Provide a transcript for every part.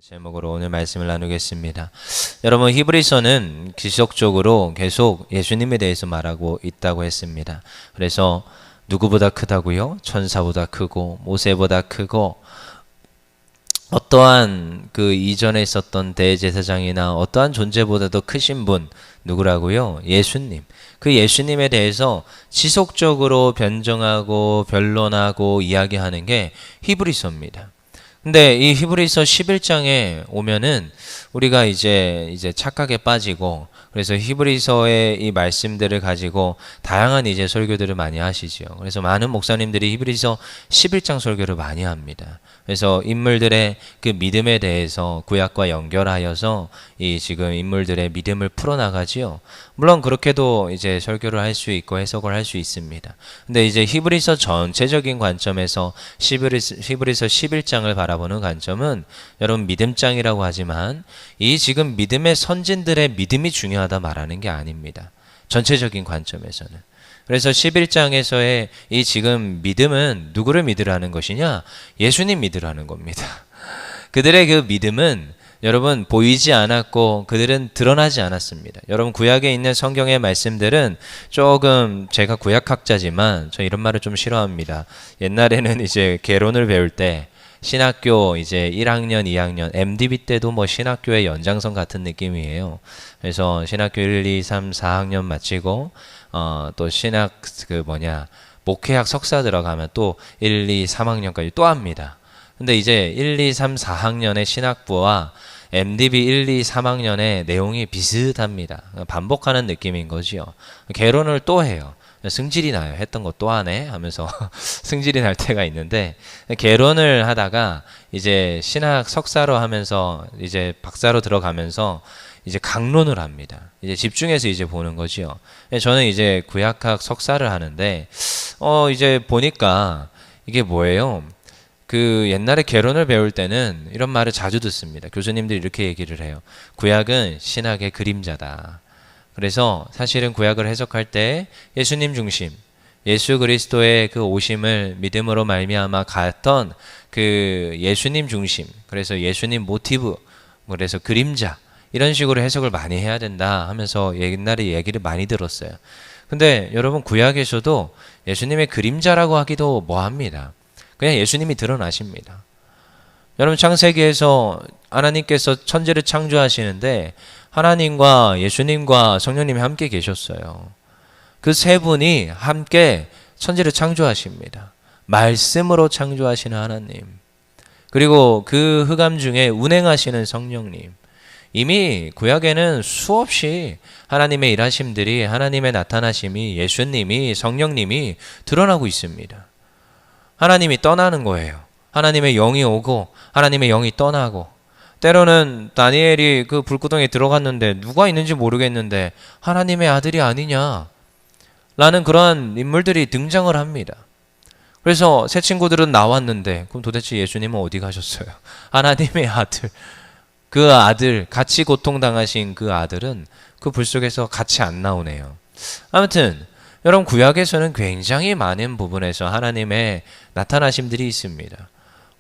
제목으로 오늘 말씀을 나누겠습니다. 여러분, 히브리서는 지속적으로 계속 예수님에 대해서 말하고 있다고 했습니다. 그래서 누구보다 크다고요? 천사보다 크고 모세보다 크고 어떠한 그 이전에 있었던 대제사장이나 어떠한 존재보다도 크신 분 누구라고요? 예수님. 그 예수님에 대해서 지속적으로 변정하고 변론하고 이야기하는 게 히브리서입니다. 근데 이 히브리서 11장에 오면은 우리가 이제 착각에 빠지고, 그래서 히브리서의 이 말씀들을 가지고 다양한 이제 설교들을 많이 하시죠. 그래서 많은 목사님들이 히브리서 11장 설교를 많이 합니다. 그래서 인물들의 그 믿음에 대해서 구약과 연결하여서 이 지금 인물들의 믿음을 풀어나가지요. 물론 그렇게도 이제 설교를 할 수 있고 해석을 할 수 있습니다. 근데 이제 히브리서 전체적인 관점에서 히브리서 11장을 바라보는 관점은, 여러분, 믿음장이라고 하지만 이 지금 믿음의 선진들의 믿음이 중요하다 말하는 게 아닙니다. 전체적인 관점에서는. 그래서 11장에서의 이 지금 믿음은 누구를 믿으라는 것이냐? 예수님 믿으라는 겁니다. 그들의 그 믿음은 여러분 보이지 않았고 그들은 드러나지 않았습니다. 여러분, 구약에 있는 성경의 말씀들은 조금, 제가 구약학자지만 저 이런 말을 좀 싫어합니다. 옛날에는 이제 개론을 배울 때 신학교 이제 1학년, 2학년, MDB 때도 뭐 신학교의 연장선 같은 느낌이에요. 그래서 신학교 1, 2, 3, 4학년 마치고 또 신학 목회학 석사 들어가면 또 1, 2, 3학년까지 또 합니다. 근데 이제 1, 2, 3, 4학년의 신학부와 MDB 1, 2, 3학년의 내용이 비슷합니다. 반복하는 느낌인 거지요. 개론을 또 해요. 승질이 나요. 했던 거 또 하네 하면서 승질이 날 때가 있는데, 개론을 하다가 이제 신학 석사로 하면서 이제 박사로 들어가면서 이제 강론을 합니다. 이제 집중해서 이제 보는 거지요. 저는 이제 구약학 석사를 하는데 이제 보니까 이게 뭐예요? 그 옛날에 개론을 배울 때는 이런 말을 자주 듣습니다. 교수님들이 이렇게 얘기를 해요. 구약은 신학의 그림자다. 그래서 사실은 구약을 해석할 때 예수님 중심, 예수 그리스도의 그 오심을 믿음으로 말미암아 갔던 그 예수님 중심, 그래서 예수님 모티브, 그래서 그림자, 이런 식으로 해석을 많이 해야 된다 하면서 옛날에 얘기를 많이 들었어요. 근데 여러분, 구약에서도 예수님의 그림자라고 하기도 뭐합니다. 그냥 예수님이 드러나십니다. 여러분, 창세기에서 하나님께서 천지를 창조하시는데 하나님과 예수님과 성령님이 함께 계셨어요. 그 세 분이 함께 천지를 창조하십니다. 말씀으로 창조하시는 하나님, 그리고 그 흑암 중에 운행하시는 성령님. 이미 구약에는 수없이 하나님의 일하심들이, 하나님의 나타나심이, 예수님이, 성령님이 드러나고 있습니다. 하나님이 떠나는 거예요. 하나님의 영이 오고 하나님의 영이 떠나고, 때로는 다니엘이 그 불구덩이에 들어갔는데 누가 있는지 모르겠는데 하나님의 아들이 아니냐 라는 그러한 인물들이 등장을 합니다. 그래서 새 친구들은 나왔는데, 그럼 도대체 예수님은 어디 가셨어요? 하나님의 아들, 그 아들, 같이 고통당하신 그 아들은 그 불 속에서 같이 안 나오네요. 아무튼 여러분, 구약에서는 굉장히 많은 부분에서 하나님의 나타나심들이 있습니다.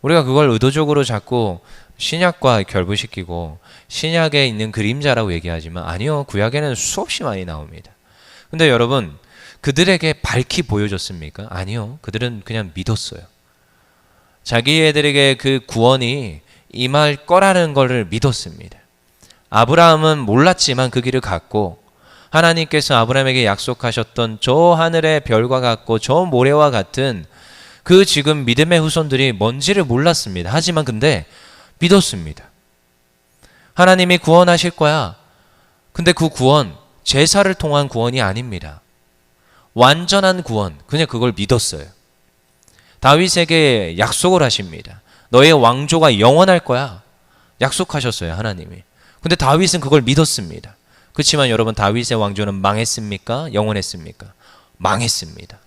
우리가 그걸 의도적으로 자꾸 신약과 결부시키고 신약에 있는 그림자라고 얘기하지만, 아니요, 구약에는 수없이 많이 나옵니다. 근데 여러분, 그들에게 밝히 보여줬습니까? 아니요, 그들은 그냥 믿었어요. 자기애들에게 그 구원이 임할 거라는 것을 믿었습니다. 아브라함은 몰랐지만 그 길을 갔고, 하나님께서 아브라함에게 약속하셨던 저 하늘의 별과 같고 저 모래와 같은 그 지금 믿음의 후손들이 뭔지를 몰랐습니다. 하지만 근데 믿었습니다. 하나님이 구원하실 거야. 근데 그 구원, 제사를 통한 구원이 아닙니다. 완전한 구원, 그냥 그걸 믿었어요. 다윗에게 약속을 하십니다. 너의 왕조가 영원할 거야. 약속하셨어요, 하나님이. 근데 다윗은 그걸 믿었습니다. 그렇지만 여러분, 다윗의 왕조는 망했습니까? 영원했습니까? 망했습니다.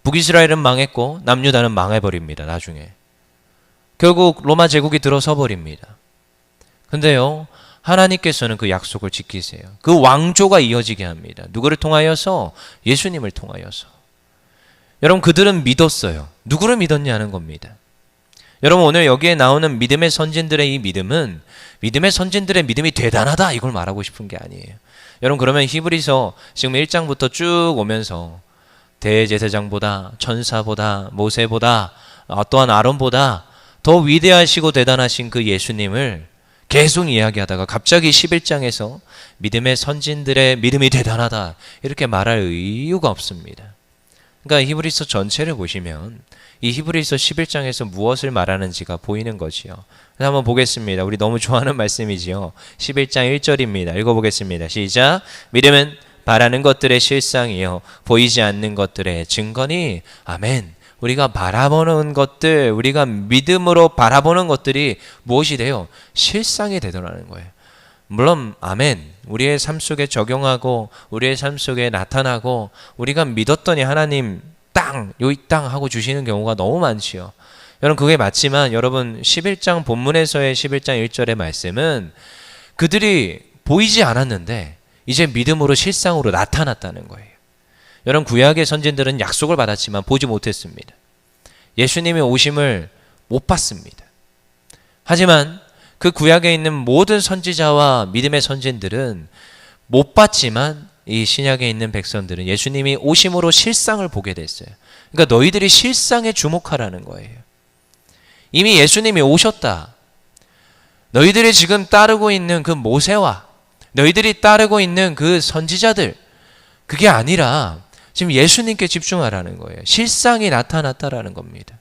북이스라엘은 망했고 남유다는 망해버립니다. 나중에 결국 로마 제국이 들어서 버립니다. 근데요, 하나님께서는 그 약속을 지키세요. 그 왕조가 이어지게 합니다. 누구를 통하여서? 예수님을 통하여서. 여러분, 그들은 믿었어요. 누구를 믿었냐는 겁니다. 여러분 오늘 여기에 나오는 믿음의 선진들의 이 믿음은 믿음의 선진들의 믿음이 대단하다 이걸 말하고 싶은 게 아니에요. 여러분 그러면 히브리서 지금 1장부터 쭉 오면서 대제사장보다 천사보다 모세보다 또한 아론보다 더 위대하시고 대단하신 그 예수님을 계속 이야기하다가 갑자기 11장에서 믿음의 선진들의 믿음이 대단하다 이렇게 말할 이유가 없습니다. 그러니까 히브리서 전체를 보시면 이 히브리서 11장에서 무엇을 말하는지가 보이는 거지요. 한번 보겠습니다. 우리 너무 좋아하는 말씀이지요. 11장 1절입니다. 읽어보겠습니다. 시작. 믿음은 바라는 것들의 실상이요 보이지 않는 것들의 증거니. 아멘. 우리가 바라보는 것들, 우리가 믿음으로 바라보는 것들이 무엇이 돼요? 실상이 되더라는 거예요. 물론 아멘. 우리의 삶 속에 적용하고 우리의 삶 속에 나타나고 우리가 믿었더니 하나님 여기 땅 하고 주시는 경우가 너무 많지요. 여러분 그게 맞지만 여러분 11장 본문에서의 11장 1절의 말씀은 그들이 보이지 않았는데 이제 믿음으로 실상으로 나타났다는 거예요. 여러분 구약의 선진들은 약속을 받았지만 보지 못했습니다. 예수님의 오심을 못 봤습니다. 하지만 그 구약에 있는 모든 선지자와 믿음의 선진들은 못 봤지만 이 신약에 있는 백성들은 예수님이 오심으로 실상을 보게 됐어요. 그러니까 너희들이 실상에 주목하라는 거예요. 이미 예수님이 오셨다. 너희들이 지금 따르고 있는 그 모세와 너희들이 따르고 있는 그 선지자들 그게 아니라 지금 예수님께 집중하라는 거예요. 실상이 나타났다라는 겁니다.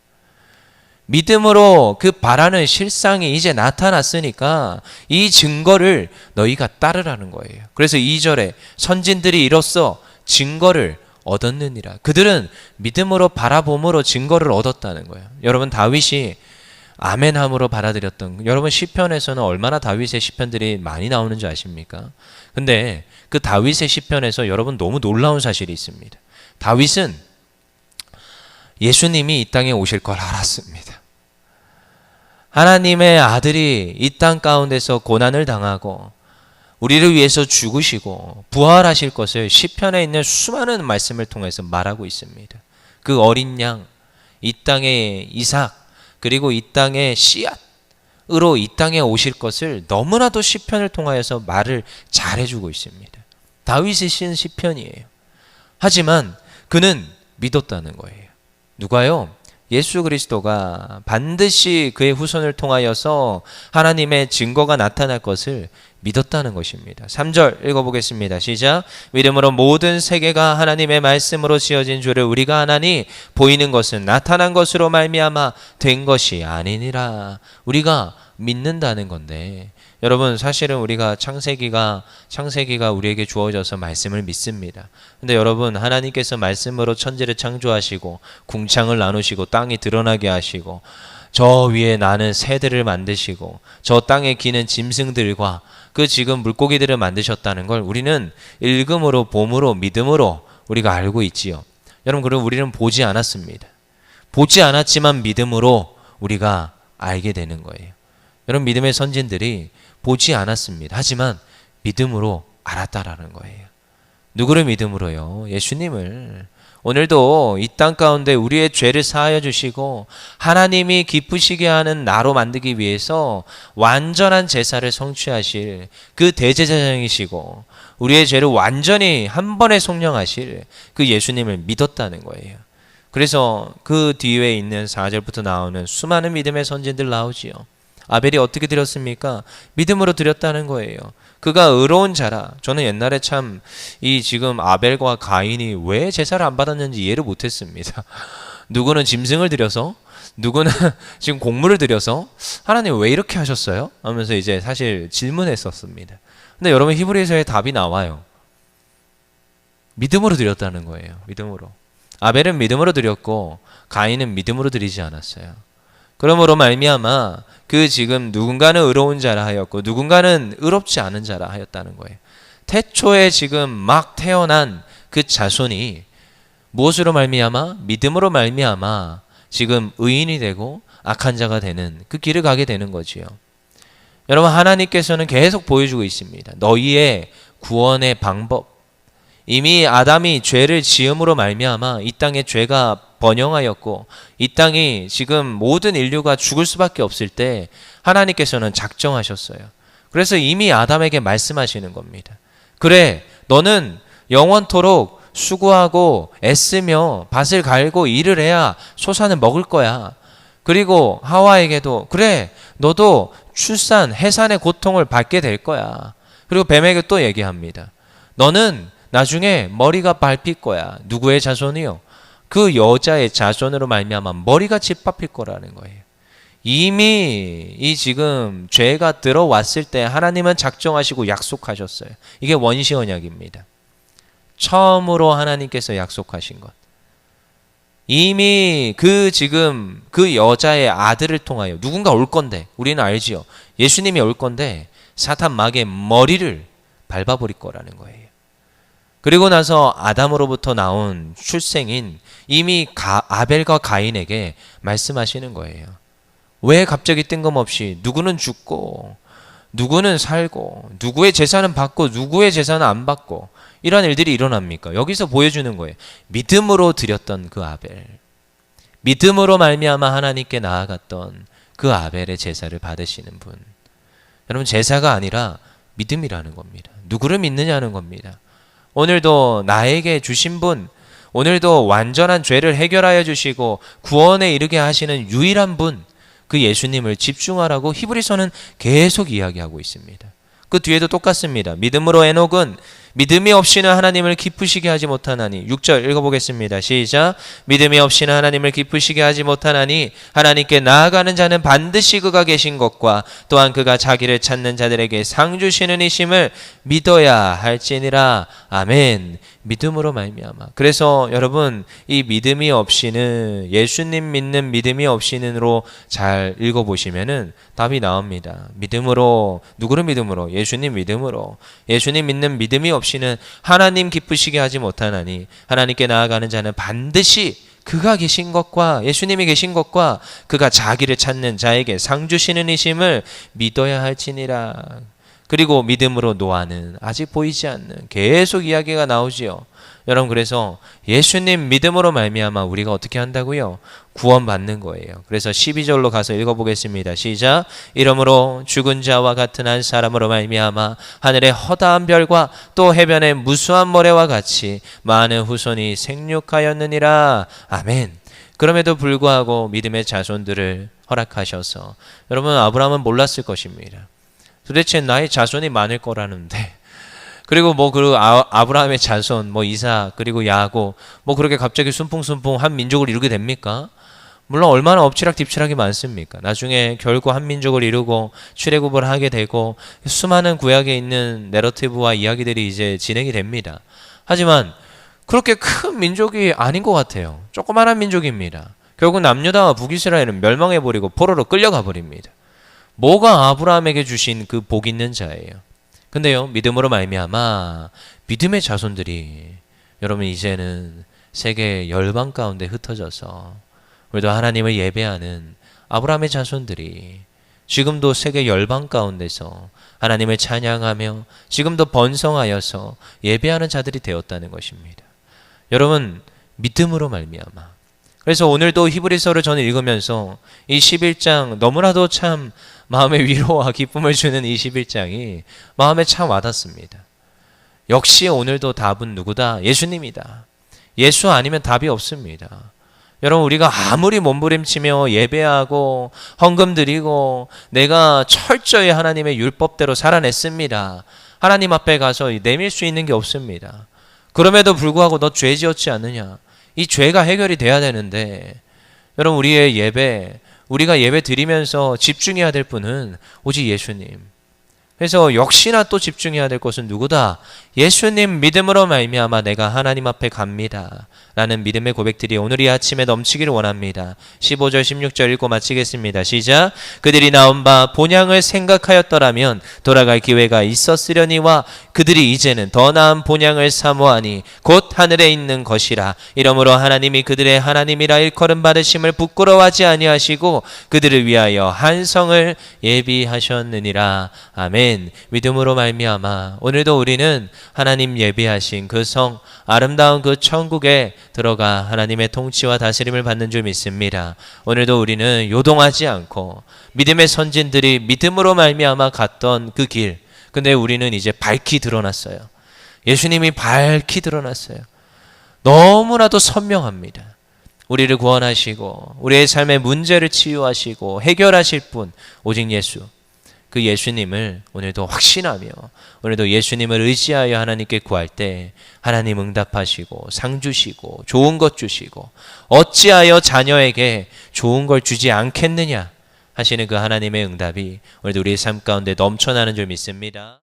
믿음으로 그 바라는 실상이 이제 나타났으니까 이 증거를 너희가 따르라는 거예요. 그래서 2절에 선진들이 이로써 증거를 얻었느니라. 그들은 믿음으로 바라봄으로 증거를 얻었다는 거예요. 여러분 다윗이 아멘함으로 받아들였던 여러분 시편에서는 얼마나 다윗의 시편들이 많이 나오는 줄 아십니까? 근데 그 다윗의 시편에서 여러분 너무 놀라운 사실이 있습니다. 다윗은 예수님이 이 땅에 오실 걸 알았습니다. 하나님의 아들이 이 땅 가운데서 고난을 당하고 우리를 위해서 죽으시고 부활하실 것을 시편에 있는 수많은 말씀을 통해서 말하고 있습니다. 그 어린 양, 이 땅의 이삭, 그리고 이 땅의 씨앗으로 이 땅에 오실 것을 너무나도 시편을 통하여서 말을 잘해주고 있습니다. 다윗이 쓴 시편이에요. 하지만 그는 믿었다는 거예요. 누가요? 예수 그리스도가 반드시 그의 후손을 통하여서 하나님의 증거가 나타날 것을 믿었다는 것입니다. 3절 읽어보겠습니다. 시작. 믿음으로 모든 세계가 하나님의 말씀으로 지어진 줄을 우리가 아나니 보이는 것은 나타난 것으로 말미암아 된 것이 아니니라. 우리가 믿는다는 건데 여러분 사실은 우리가 창세기가 우리에게 주어져서 말씀을 믿습니다. 근데 여러분 하나님께서 말씀으로 천지를 창조하시고 궁창을 나누시고 땅이 드러나게 하시고 저 위에 나는 새들을 만드시고 저 땅에 기는 짐승들과 그 지금 물고기들을 만드셨다는 걸 우리는 읽음으로 봄으로 믿음으로 우리가 알고 있지요. 여러분 그럼 우리는 보지 않았습니다. 보지 않았지만 믿음으로 우리가 알게 되는 거예요. 여러분 믿음의 선진들이 보지 않았습니다. 하지만 믿음으로 알았다라는 거예요. 누구를 믿음으로요? 예수님을. 오늘도 이 땅 가운데 우리의 죄를 사하여 주시고 하나님이 기쁘시게 하는 나로 만들기 위해서 완전한 제사를 성취하실 그 대제사장이시고 우리의 죄를 완전히 한 번에 속량하실 그 예수님을 믿었다는 거예요. 그래서 그 뒤에 있는 4절부터 나오는 수많은 믿음의 선진들 나오지요. 아벨이 어떻게 드렸습니까? 믿음으로 드렸다는 거예요. 그가 의로운 자라. 저는 옛날에 참 이 지금 아벨과 가인이 왜 제사를 안 받았는지 이해를 못했습니다. 누구는 짐승을 드려서 누구는 지금 곡물을 드려서 하나님 왜 이렇게 하셨어요? 하면서 이제 사실 질문했었습니다. 근데 여러분 히브리서의 답이 나와요. 믿음으로 드렸다는 거예요. 믿음으로. 아벨은 믿음으로 드렸고 가인은 믿음으로 드리지 않았어요. 그러므로 말미암아 그 지금 누군가는 의로운 자라 하였고 누군가는 의롭지 않은 자라 하였다는 거예요. 태초에 지금 막 태어난 그 자손이 무엇으로 말미암아? 믿음으로 말미암아 지금 의인이 되고 악한 자가 되는 그 길을 가게 되는 거지요. 여러분 하나님께서는 계속 보여주고 있습니다. 너희의 구원의 방법. 이미 아담이 죄를 지음으로 말미암아 이 땅에 죄가 번영하였고 이 땅이 지금 모든 인류가 죽을 수밖에 없을 때 하나님께서는 작정하셨어요. 그래서 이미 아담에게 말씀하시는 겁니다. 그래, 너는 영원토록 수고하고 애쓰며 밭을 갈고 일을 해야 소산을 먹을 거야. 그리고 하와에게도 그래, 너도 출산, 해산의 고통을 받게 될 거야. 그리고 뱀에게 또 얘기합니다. 너는 나중에 머리가 밟힐 거야. 누구의 자손이요? 그 여자의 자손으로 말미암아 머리가 짓밟힐 거라는 거예요. 이미 이 지금 죄가 들어왔을 때 하나님은 작정하시고 약속하셨어요. 이게 원시 언약입니다. 처음으로 하나님께서 약속하신 것. 이미 지금 그 여자의 아들을 통하여 누군가 올 건데, 우리는 알지요. 예수님이 올 건데 사탄 마귀의 머리를 밟아버릴 거라는 거예요. 그리고 나서 아담으로부터 나온 출생인 이미 아벨과 가인에게 말씀하시는 거예요. 왜 갑자기 뜬금없이 누구는 죽고 누구는 살고 누구의 재산은 받고 누구의 재산은 안 받고 이런 일들이 일어납니까? 여기서 보여주는 거예요. 믿음으로 드렸던 그 아벨, 믿음으로 말미암아 하나님께 나아갔던 그 아벨의 제사를 받으시는 분. 여러분, 제사가 아니라 믿음이라는 겁니다. 누구를 믿느냐는 겁니다. 오늘도 나에게 주신 분, 오늘도 완전한 죄를 해결하여 주시고 구원에 이르게 하시는 유일한 분, 그 예수님을 집중하라고 히브리서는 계속 이야기하고 있습니다. 그 뒤에도 똑같습니다. 믿음으로 에녹은 믿음이 없이는 하나님을 기쁘시게 하지 못하나니. 6절 읽어보겠습니다. 시작. 믿음이 없이는 하나님을 기쁘시게 하지 못하나니 하나님께 나아가는 자는 반드시 그가 계신 것과 또한 그가 자기를 찾는 자들에게 상 주시는 이심을 믿어야 할지니라. 아멘. 믿음으로 말미암아. 그래서 여러분, 이 믿음이 없이는, 예수님 믿는 믿음이 없이는으로 잘 읽어보시면은 답이 나옵니다. 믿음으로, 누구를 믿음으로? 예수님 믿음으로. 예수님 믿는 믿음이 없이는 하나님 기쁘시게 하지 못하나니 하나님께 나아가는 자는 반드시 그가 계신 것과, 예수님이 계신 것과 그가 자기를 찾는 자에게 상 주시는 이심을 믿어야 할지니라. 그리고 믿음으로 노아는 아직 보이지 않는, 계속 이야기가 나오지요. 여러분, 그래서 예수님 믿음으로 말미암아 우리가 어떻게 한다고요? 구원받는 거예요. 그래서 12절로 가서 읽어보겠습니다. 시작. 이러므로 죽은 자와 같은 한 사람으로 말미암아 하늘의 허다한 별과 또 해변의 무수한 모래와 같이 많은 후손이 생육하였느니라. 아멘. 그럼에도 불구하고 믿음의 자손들을 허락하셔서, 여러분, 아브라함은 몰랐을 것입니다. 도대체 나의 자손이 많을 거라는데, 그리고 아브라함의 자손, 이삭, 그리고 야곱, 그렇게 갑자기 순풍순풍 한 민족을 이루게 됩니까? 물론 얼마나 엎치락뒤치락이 많습니까? 나중에 결국 한 민족을 이루고 출애굽을 하게 되고 수많은 구약에 있는 내러티브와 이야기들이 이제 진행이 됩니다. 하지만 그렇게 큰 민족이 아닌 것 같아요. 조그마한 민족입니다. 결국 남유다와 북이스라엘은 멸망해버리고 포로로 끌려가 버립니다. 뭐가 아브라함에게 주신 그 복 있는 자예요. 근데요, 믿음으로 말미암아 믿음의 자손들이, 여러분, 이제는 세계 열방 가운데 흩어져서 우리도 하나님을 예배하는 아브라함의 자손들이 지금도 세계 열방 가운데서 하나님을 찬양하며 지금도 번성하여서 예배하는 자들이 되었다는 것입니다. 여러분, 믿음으로 말미암아. 그래서 오늘도 히브리서를 저는 읽으면서 이 11장, 너무나도 참 마음의 위로와 기쁨을 주는 이 11장이 마음에 참 와닿습니다. 역시 오늘도 답은 누구다? 예수님이다. 예수 아니면 답이 없습니다. 여러분, 우리가 아무리 몸부림치며 예배하고 헌금 드리고 내가 철저히 하나님의 율법대로 살아냈습니다. 하나님 앞에 가서 내밀 수 있는 게 없습니다. 그럼에도 불구하고 너 죄 지었지 않느냐? 이 죄가 해결이 돼야 되는데, 여러분, 우리의 예배, 우리가 예배 드리면서 집중해야 될 분은 오직 예수님. 그래서 역시나 또 집중해야 될 것은 누구다? 예수님 믿음으로 말미암아 내가 하나님 앞에 갑니다 라는 믿음의 고백들이 오늘 이 아침에 넘치기를 원합니다. 15절 16절 읽고 마치겠습니다. 시작. 그들이 나온 바 본향을 생각하였더라면 돌아갈 기회가 있었으려니와 그들이 이제는 더 나은 본향을 사모하니 곧 하늘에 있는 것이라. 이러므로 하나님이 그들의 하나님이라 일컬음 받으심을 부끄러워하지 아니하시고 그들을 위하여 한 성을 예비하셨느니라. 아멘. 아멘. 믿음으로 말미암아 오늘도 우리는 하나님 예비하신 그 성, 아름다운 그 천국에 들어가 하나님의 통치와 다스림을 받는 줄 믿습니다. 오늘도 우리는 요동하지 않고 믿음의 선진들이 믿음으로 말미암아 갔던 그 길, 근데 우리는 이제 밝히 드러났어요. 예수님이 밝히 드러났어요. 너무나도 선명합니다. 우리를 구원하시고 우리의 삶의 문제를 치유하시고 해결하실 분 오직 예수. 그 예수님을 오늘도 확신하며 오늘도 예수님을 의지하여 하나님께 구할 때 하나님 응답하시고 상 주시고 좋은 것 주시고 어찌하여 자녀에게 좋은 걸 주지 않겠느냐 하시는 그 하나님의 응답이 오늘도 우리의 삶 가운데 넘쳐나는 줄 믿습니다.